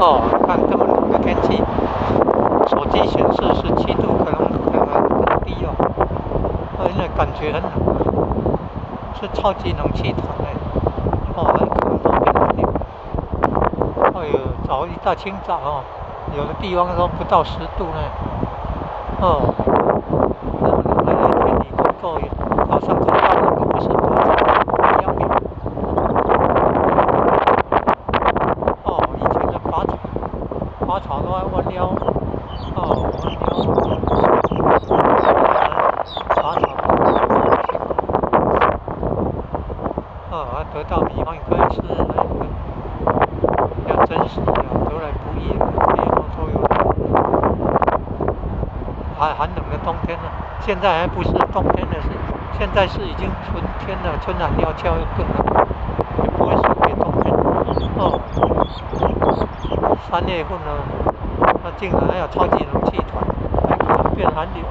哦，看这么冷的天气，手机显示17度，可能更低哦。因为感觉很冷啊，是超级冷气团哎。哦，很可能都变成那个。哎呦，一大清早哦，有的地方都不到10度呢。哦，那么冷的天气真够用。早上看到那个不是八草一样的。哦，以前的拔草都要弯腰。哦，弯腰。拔草很辛苦。得到米饭可以吃，要珍惜啊，得来不易啊，以后都有。寒冷的冬天呢，现在还不是冬天的事，现在是已经春天了，春暖料峭又更冷，也不会输给冬天。哦，3月份了，那竟然还有超级冷气团，还可能变寒流。